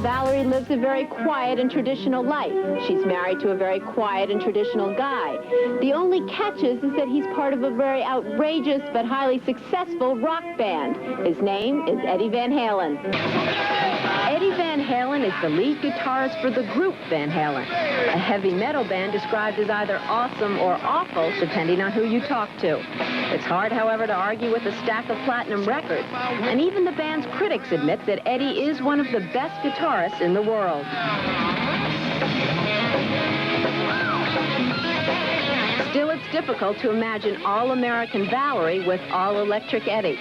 Valerie lives a very quiet and traditional life. She's married to a very quiet and traditional guy. The only catch is that he's part of a very outrageous but highly successful rock band. His name is Eddie Van Halen. Eddie Van Halen is the lead guitarist for the group Van Halen, a heavy metal band described as either awesome or awful, depending on who you talk to. It's hard, however, to argue with a stack of platinum records, and even the band's critics admit that Eddie is one of the best guitarists in the world. Still, it's difficult to imagine all-American Valerie with all-electric Eddie.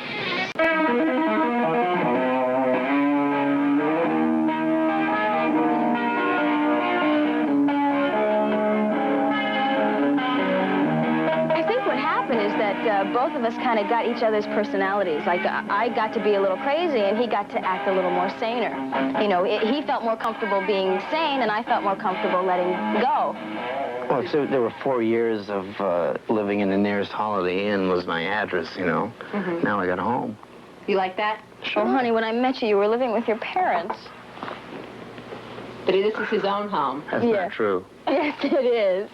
Both of us kind of got each other's personalities. Like, I got to be a little crazy, and he got to act a little more saner. You know, he felt more comfortable being sane, and I felt more comfortable letting go. Well, so there were 4 years of living in the nearest Holiday Inn was my address, you know. Mm-hmm. Now I got a home. You like that? Sure. Oh, honey, when I met you, you were living with your parents. But this is his own home. That's not true. Yes, it is.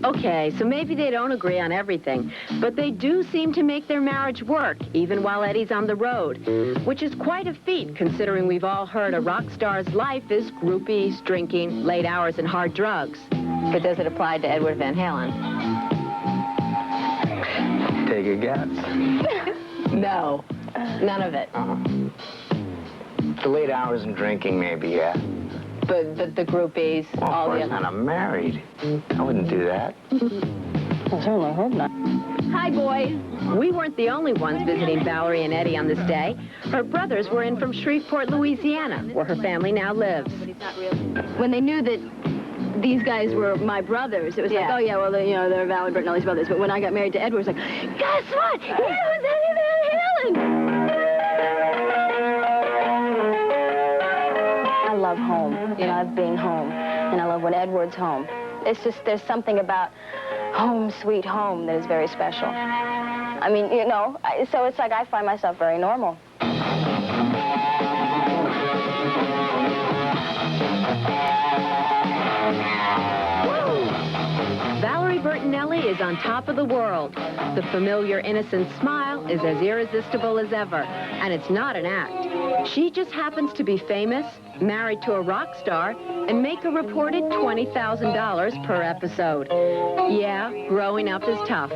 Okay, so maybe they don't agree on everything, but they do seem to make their marriage work, even while Eddie's on the road, which is quite a feat, considering we've all heard a rock star's life is groupies, drinking, late hours, and hard drugs. But does it apply to Edward Van Halen? Take a guess. No, none of it. The late hours and drinking, maybe, yeah. But the groupies, well, all the other... Of course not. I'm married. I wouldn't do that. I certainly hope not. Hi, boys. We weren't the only ones visiting Valerie and Eddie on this day. Her brothers were in from Shreveport, Louisiana, where her family now lives. When they knew that these guys were my brothers, it was like, oh, yeah, well, you know, they're Valerie Bertinelli's brothers. But when I got married to Edward, it was like, guess what? He was Eddie Van Halen! I love home. You know, I love being home. And I love when Edward's home. It's just, there's something about home, sweet home that is very special. I mean, you know, so it's like I find myself very normal. Valerie Bertinelli is on top of the world. The familiar, innocent smile is as irresistible as ever, and it's not an act. She just happens to be famous, married to a rock star, and make a reported $20,000 per episode. Yeah, growing up is tough.